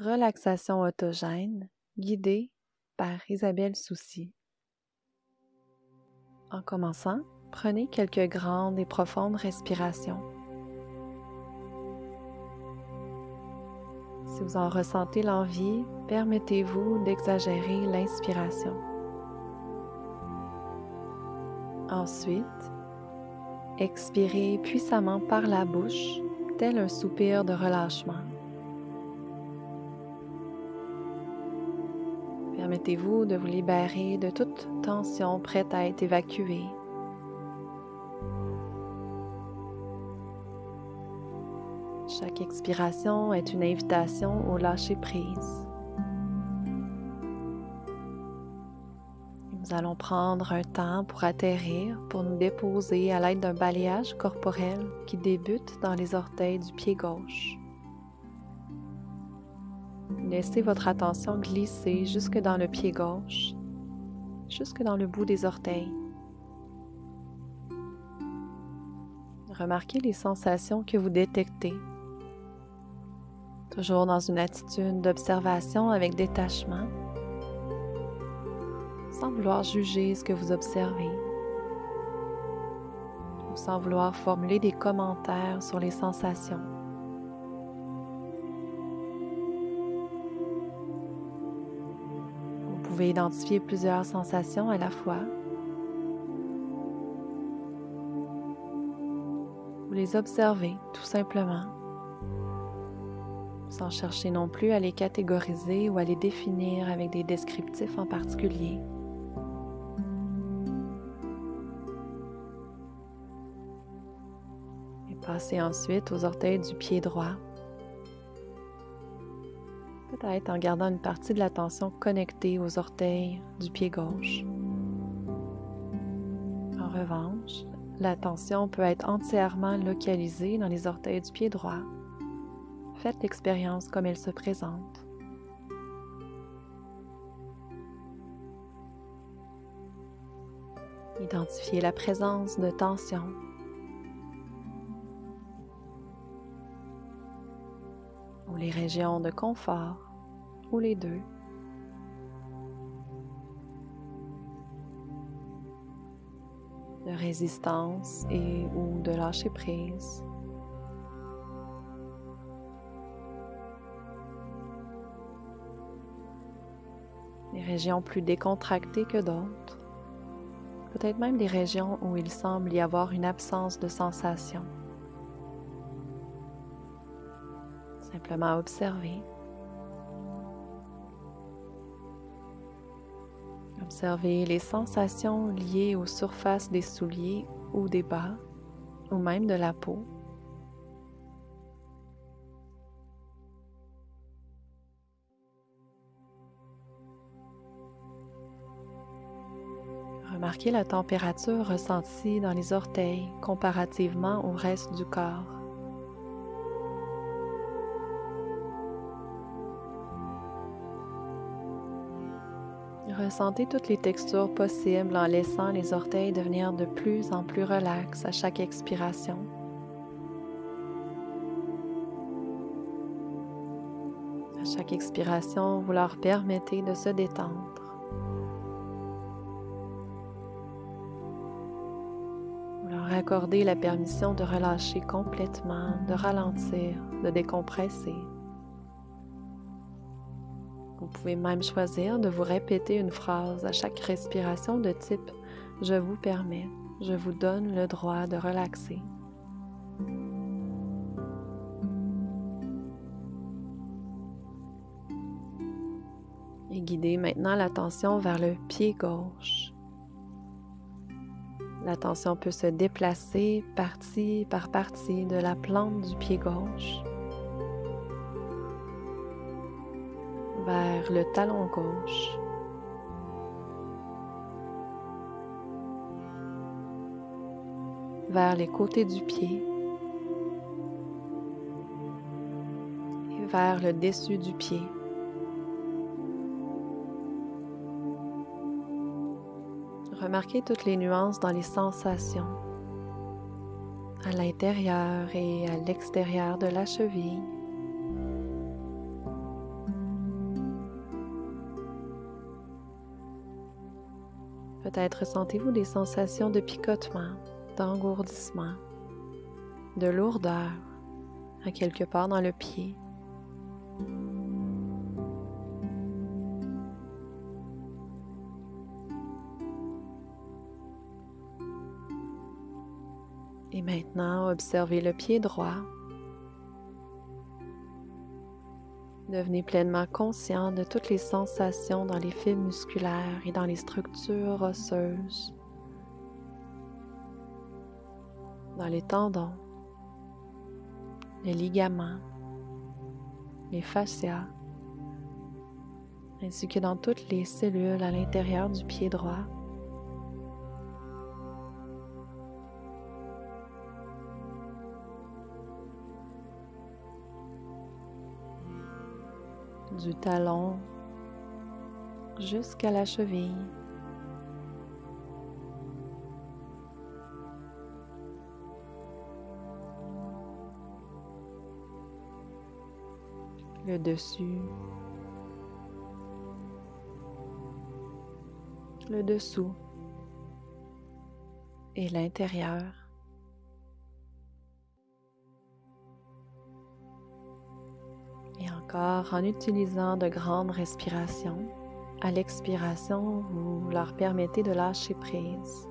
Relaxation autogène, guidée par Isabelle Soucy. En commençant, prenez quelques grandes et profondes respirations. Si vous en ressentez l'envie, permettez-vous d'exagérer l'inspiration. Ensuite, expirez puissamment par la bouche, tel un soupir de relâchement. Permettez-vous de vous libérer de toute tension prête à être évacuée. Chaque expiration est une invitation au lâcher-prise. Nous allons prendre un temps pour atterrir, pour nous déposer à l'aide d'un balayage corporel qui débute dans les orteils du pied gauche. Laissez votre attention glisser jusque dans le pied gauche, jusque dans le bout des orteils. Remarquez les sensations que vous détectez. Toujours dans une attitude d'observation avec détachement, sans vouloir juger ce que vous observez, ou sans vouloir formuler des commentaires sur les sensations. Vous pouvez identifier plusieurs sensations à la fois. Vous les observez tout simplement, sans chercher non plus à les catégoriser ou à les définir avec des descriptifs en particulier. Et passez ensuite aux orteils du pied droit, peut-être en gardant une partie de l'attention connectée aux orteils du pied gauche. En revanche, l'attention peut être entièrement localisée dans les orteils du pied droit. Faites l'expérience comme elle se présente. Identifiez la présence de tension. Ou les régions de confort, ou les deux. De résistance et ou de lâcher prise. Des régions plus décontractées que d'autres. Peut-être même des régions où il semble y avoir une absence de sensation. Simplement observer. Observez les sensations liées aux surfaces des souliers ou des bas, ou même de la peau. Remarquez la température ressentie dans les orteils comparativement au reste du corps. Ressentez toutes les textures possibles en laissant les orteils devenir de plus en plus relax à chaque expiration. À chaque expiration, vous leur permettez de se détendre. Vous leur accordez la permission de relâcher complètement, de ralentir, de décompresser. Vous pouvez même choisir de vous répéter une phrase à chaque respiration de type « Je vous permets, je vous donne le droit de relaxer ». Et guidez maintenant l'attention vers le pied gauche. L'attention peut se déplacer partie par partie de la plante du pied gauche vers le talon gauche, vers les côtés du pied et vers le dessus du pied. Remarquez toutes les nuances dans les sensations, à l'intérieur et à l'extérieur de la cheville. Peut-être ressentez-vous des sensations de picotement, d'engourdissement, de lourdeur à quelque part dans le pied. Et maintenant, observez le pied droit. Devenez pleinement conscient de toutes les sensations dans les fibres musculaires et dans les structures osseuses, dans les tendons, les ligaments, les fascias, ainsi que dans toutes les cellules à l'intérieur du pied droit. Du talon jusqu'à la cheville. Le dessus, le dessous et l'intérieur. Et encore, en utilisant de grandes respirations, à l'expiration, vous leur permettez de lâcher prise.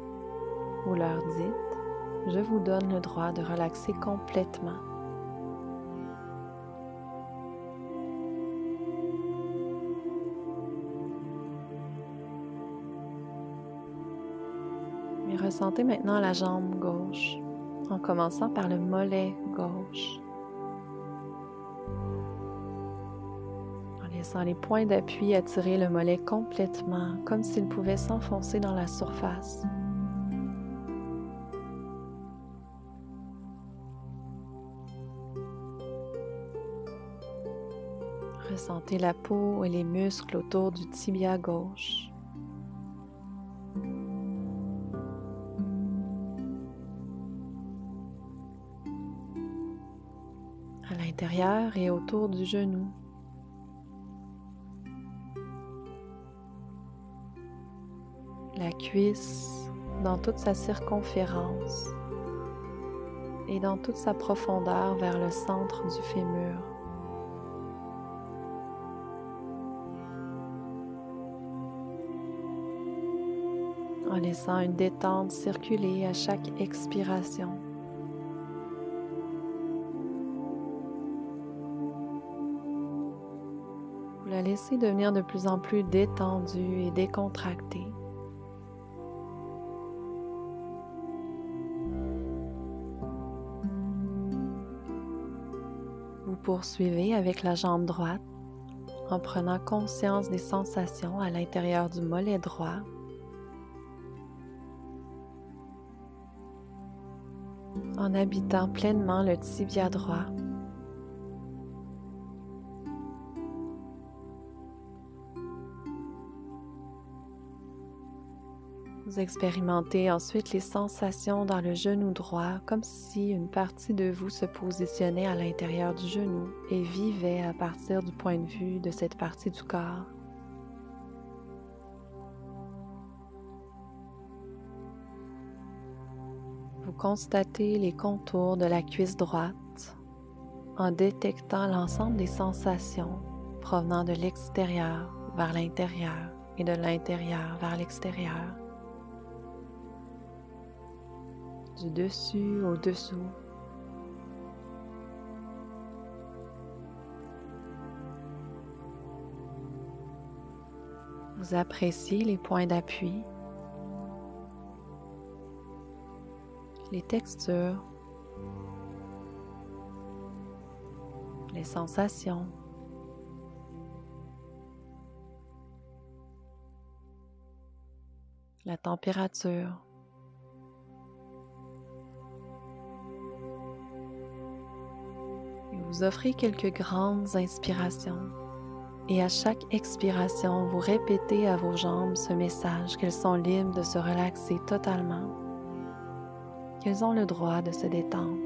Vous leur dites, je vous donne le droit de relaxer complètement. Et ressentez maintenant la jambe gauche, en commençant par le mollet gauche. Laissant les points d'appui attirer le mollet complètement, comme s'il pouvait s'enfoncer dans la surface. Ressentez la peau et les muscles autour du tibia gauche. À l'intérieur et autour du genou. La cuisse dans toute sa circonférence et dans toute sa profondeur vers le centre du fémur. En laissant une détente circuler à chaque expiration. Vous la laissez devenir de plus en plus détendue et décontractée. Vous poursuivez avec la jambe droite en prenant conscience des sensations à l'intérieur du mollet droit. En habitant pleinement le tibia droit. Vous expérimentez ensuite les sensations dans le genou droit, comme si une partie de vous se positionnait à l'intérieur du genou et vivait à partir du point de vue de cette partie du corps. Vous constatez les contours de la cuisse droite en détectant l'ensemble des sensations provenant de l'extérieur vers l'intérieur et de l'intérieur vers l'extérieur. Du dessus au dessous. Vous appréciez les points d'appui, les textures, les sensations. La température. Vous offrez quelques grandes inspirations et à chaque expiration, vous répétez à vos jambes ce message qu'elles sont libres de se relaxer totalement, qu'elles ont le droit de se détendre.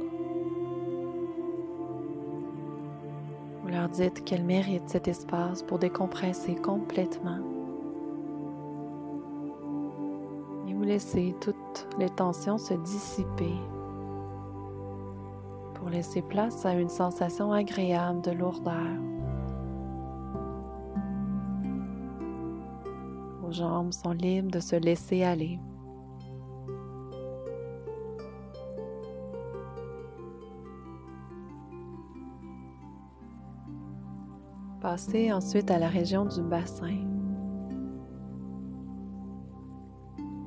Vous leur dites qu'elles méritent cet espace pour décompresser complètement. vous laissez toutes les tensions se dissiper pour laisser place à une sensation agréable de lourdeur. Vos jambes sont libres de se laisser aller. Passez ensuite à la région du bassin.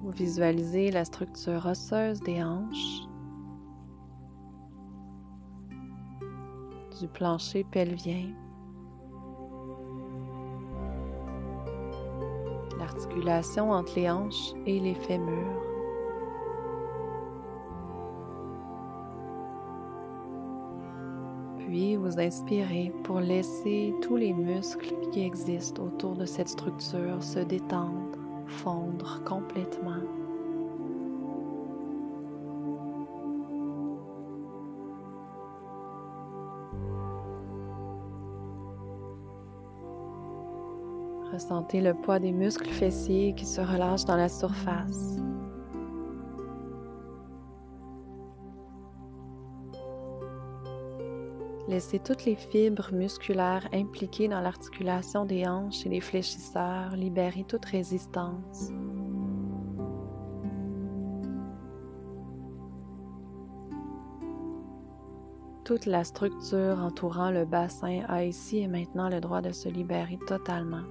Vous visualisez la structure osseuse des hanches, du plancher pelvien, l'articulation entre les hanches et les fémurs. Puis vous inspirez pour laisser tous les muscles qui existent autour de cette structure se détendre, fondre complètement. Ressentez le poids des muscles fessiers qui se relâchent dans la surface. Laissez toutes les fibres musculaires impliquées dans l'articulation des hanches et les fléchisseurs libérer toute résistance. Toute la structure entourant le bassin a ici et maintenant le droit de se libérer totalement.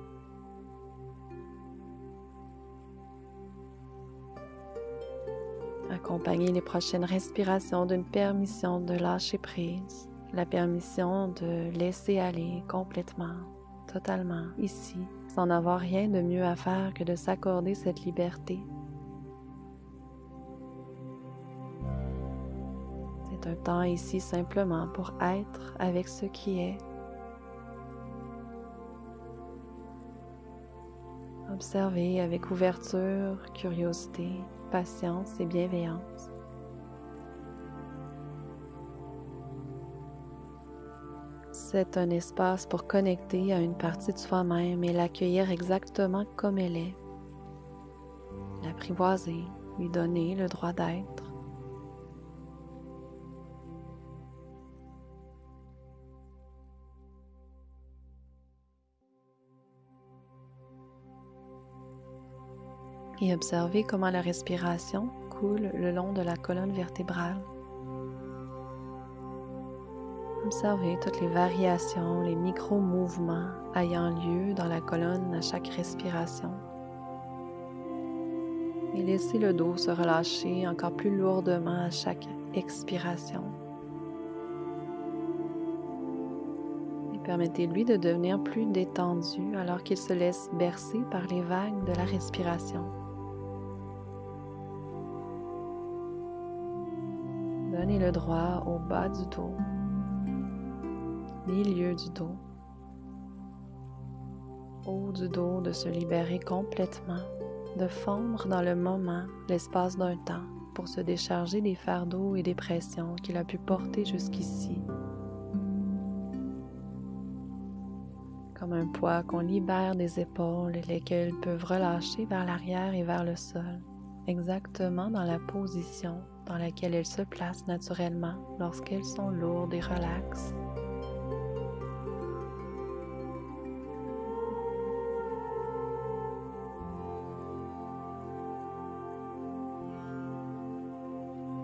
Accompagnez les prochaines respirations d'une permission de lâcher prise. La permission de laisser aller complètement, totalement, ici, sans avoir rien de mieux à faire que de s'accorder cette liberté. C'est un temps ici simplement pour être avec ce qui est. Observez avec ouverture, curiosité, patience et bienveillance. C'est un espace pour connecter à une partie de soi-même et l'accueillir exactement comme elle est. L'apprivoiser, lui donner le droit d'être. Et observez comment la respiration coule le long de la colonne vertébrale. Observez toutes les variations, les micro-mouvements ayant lieu dans la colonne à chaque respiration. Et laissez le dos se relâcher encore plus lourdement à chaque expiration. Et permettez-lui de devenir plus détendu alors qu'il se laisse bercer par les vagues de la respiration. Donnez le droit au bas du dos, milieu du dos, haut du dos de se libérer complètement, de fondre dans le moment, l'espace d'un temps, pour se décharger des fardeaux et des pressions qu'il a pu porter jusqu'ici. Comme un poids qu'on libère des épaules, lesquelles peuvent relâcher vers l'arrière et vers le sol, exactement dans la position dans laquelle elles se placent naturellement lorsqu'elles sont lourdes et relaxes.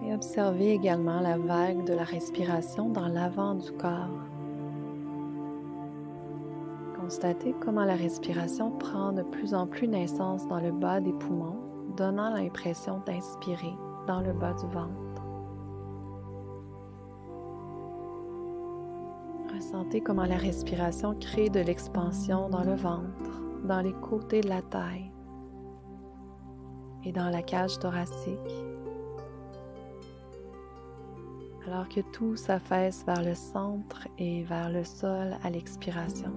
Et observez également la vague de la respiration dans l'avant du corps. Constatez comment la respiration prend de plus en plus naissance dans le bas des poumons, donnant l'impression d'inspirer dans le bas du ventre. Ressentez comment la respiration crée de l'expansion dans le ventre, dans les côtés de la taille et dans la cage thoracique, alors que tout s'affaisse vers le centre et vers le sol à l'expiration.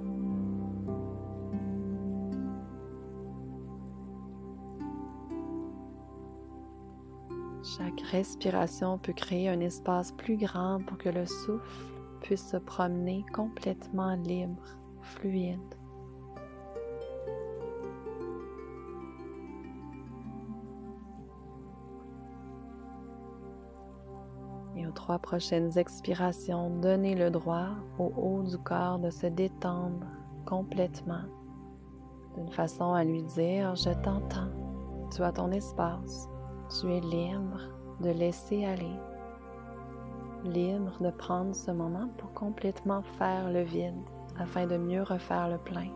Chaque respiration peut créer un espace plus grand pour que le souffle puisse se promener complètement libre, fluide. 3 prochaines expirations, donnez le droit au haut du corps de se détendre complètement, d'une façon à lui dire « Je t'entends, tu as ton espace, tu es libre de laisser aller, libre de prendre ce moment pour complètement faire le vide afin de mieux refaire le plein. »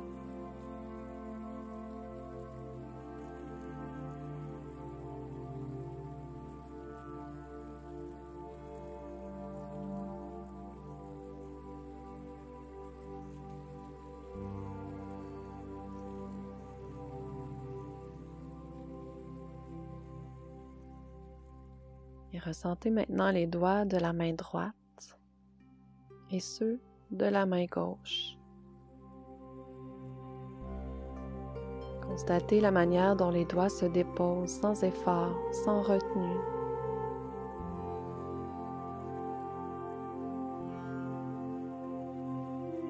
Et ressentez maintenant les doigts de la main droite et ceux de la main gauche. Constatez la manière dont les doigts se déposent sans effort, sans retenue.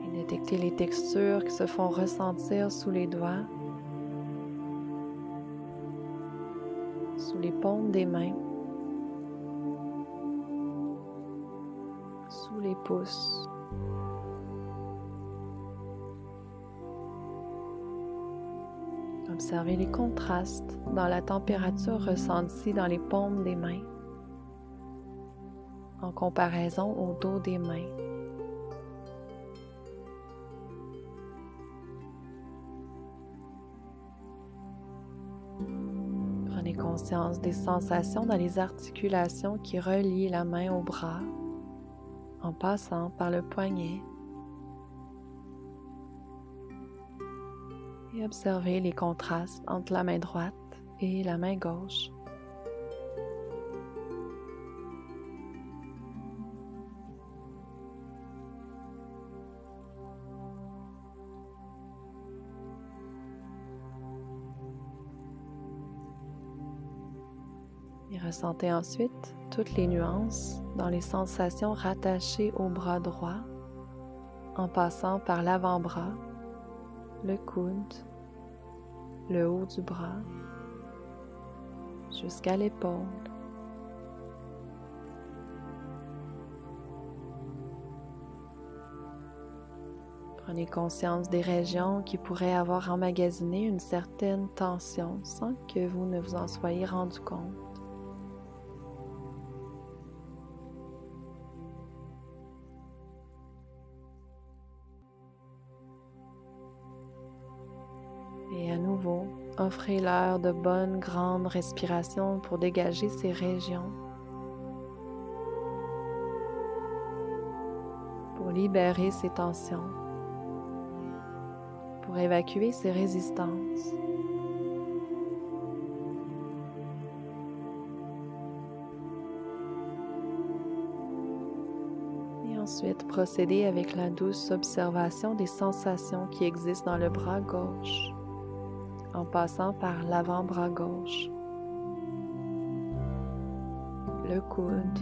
Et détectez les textures qui se font ressentir sous les doigts, sous les paumes des mains, sous les pouces. Observez les contrastes dans la température ressentie dans les paumes des mains en comparaison au dos des mains. Prenez conscience des sensations dans les articulations qui relient la main au bras en passant par le poignet. Et observez les contrastes entre la main droite et la main gauche. Et ressentez ensuite toutes les nuances dans les sensations rattachées au bras droit, en passant par l'avant-bras, le coude, le haut du bras, jusqu'à l'épaule. Prenez conscience des régions qui pourraient avoir emmagasiné une certaine tension sans que vous ne vous en soyez rendu compte. Et à nouveau, offrez-leur de bonnes grandes respirations pour dégager ces régions, pour libérer ces tensions, pour évacuer ces résistances. Et ensuite, procédez avec la douce observation des sensations qui existent dans le bras gauche, en passant par l'avant-bras gauche, le coude,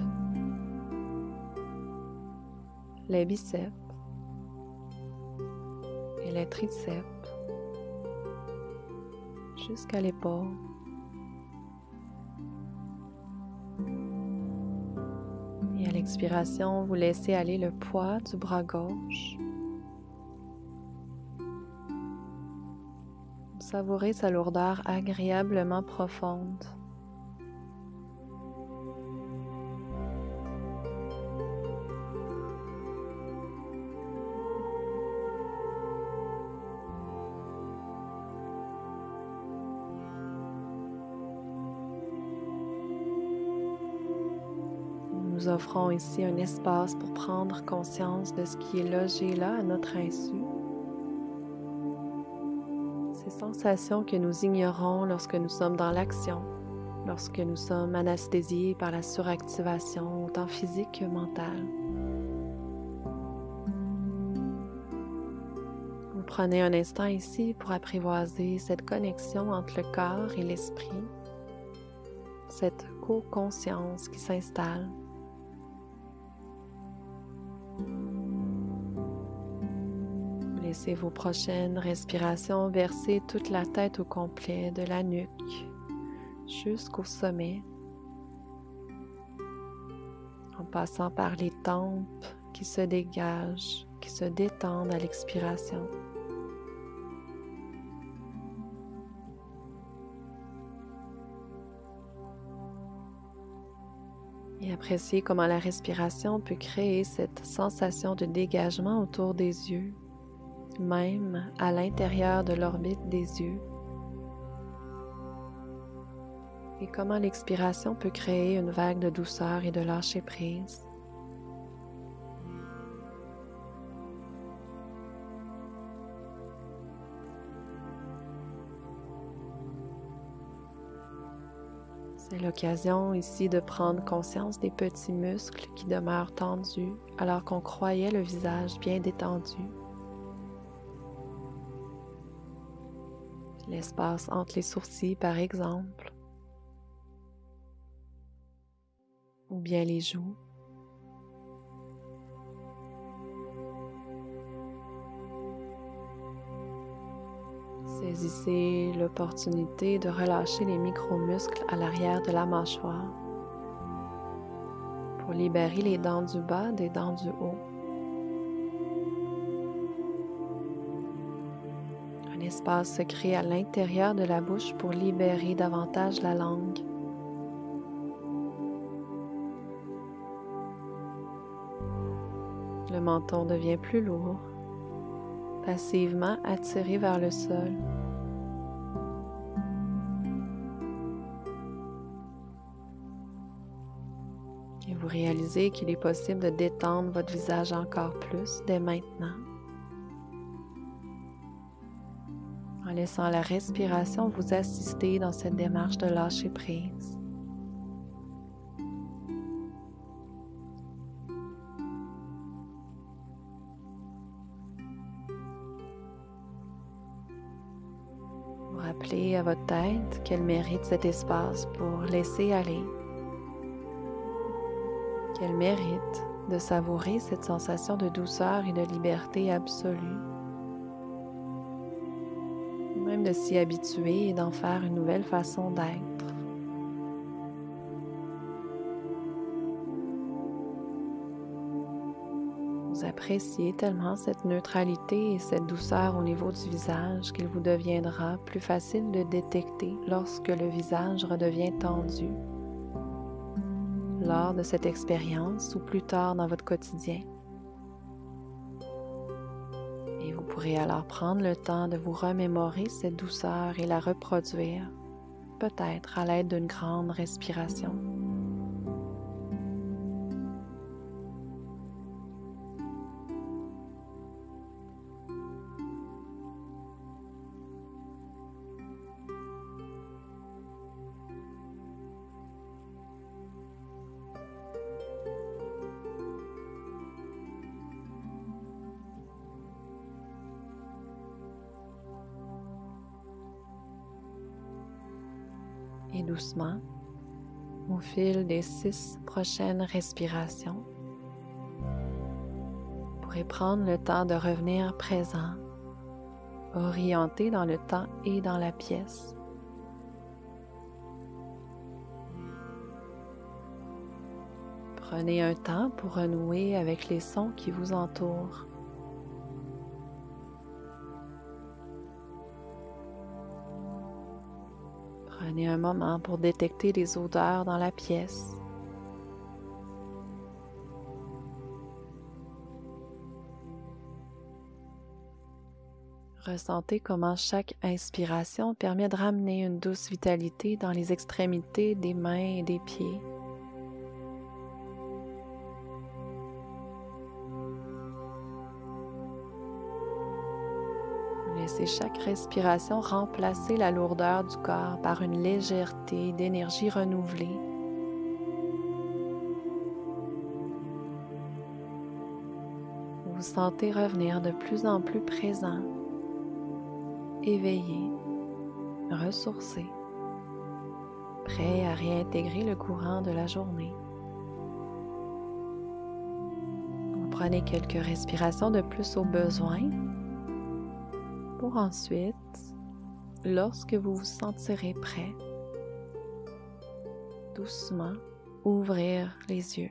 les biceps et les triceps, jusqu'à l'épaule. Et à l'expiration, vous laissez aller le poids du bras gauche. Savourez sa lourdeur agréablement profonde. Nous offrons ici un espace pour prendre conscience de ce qui est logé là à notre insu. Ces sensations que nous ignorons lorsque nous sommes dans l'action, lorsque nous sommes anesthésiés par la suractivation, autant physique que mentale. Vous prenez un instant ici pour apprivoiser cette connexion entre le corps et l'esprit, cette co-conscience qui s'installe. Laissez vos prochaines respirations verser toute la tête au complet, de la nuque jusqu'au sommet, en passant par les tempes qui se dégagent, qui se détendent à l'expiration. Et appréciez comment la respiration peut créer cette sensation de dégagement autour des yeux, même à l'intérieur de l'orbite des yeux. Et comment l'expiration peut créer une vague de douceur et de lâcher-prise. C'est l'occasion ici de prendre conscience des petits muscles qui demeurent tendus alors qu'on croyait le visage bien détendu. L'espace entre les sourcils par exemple, ou bien les joues. Saisissez l'opportunité de relâcher les micro-muscles à l'arrière de la mâchoire pour libérer les dents du bas des dents du haut. Un espace se crée à l'intérieur de la bouche pour libérer davantage la langue. Le menton devient plus lourd, passivement attiré vers le sol. Et vous réalisez qu'il est possible de détendre votre visage encore plus dès maintenant, en laissant la respiration vous assister dans cette démarche de lâcher prise. Rappelez à votre tête qu'elle mérite cet espace pour laisser aller, qu'elle mérite de savourer cette sensation de douceur et de liberté absolue, même de s'y habituer et d'en faire une nouvelle façon d'être. Vous appréciez tellement cette neutralité et cette douceur au niveau du visage qu'il vous deviendra plus facile de détecter lorsque le visage redevient tendu lors de cette expérience ou plus tard dans votre quotidien. Et vous pourrez alors prendre le temps de vous remémorer cette douceur et la reproduire, peut-être à l'aide d'une grande respiration. Et doucement, au fil des 6 prochaines respirations, vous pourrez prendre le temps de revenir présent, orienté dans le temps et dans la pièce. Prenez un temps pour renouer avec les sons qui vous entourent. Prenez un moment pour détecter les odeurs dans la pièce. Ressentez comment chaque inspiration permet de ramener une douce vitalité dans les extrémités des mains et des pieds. Laissez chaque respiration remplacer la lourdeur du corps par une légèreté d'énergie renouvelée. Vous vous sentez revenir de plus en plus présent, éveillé, ressourcé, prêt à réintégrer le courant de la journée. Vous prenez quelques respirations de plus au besoin, pour ensuite, lorsque vous vous sentirez prêt, doucement ouvrir les yeux.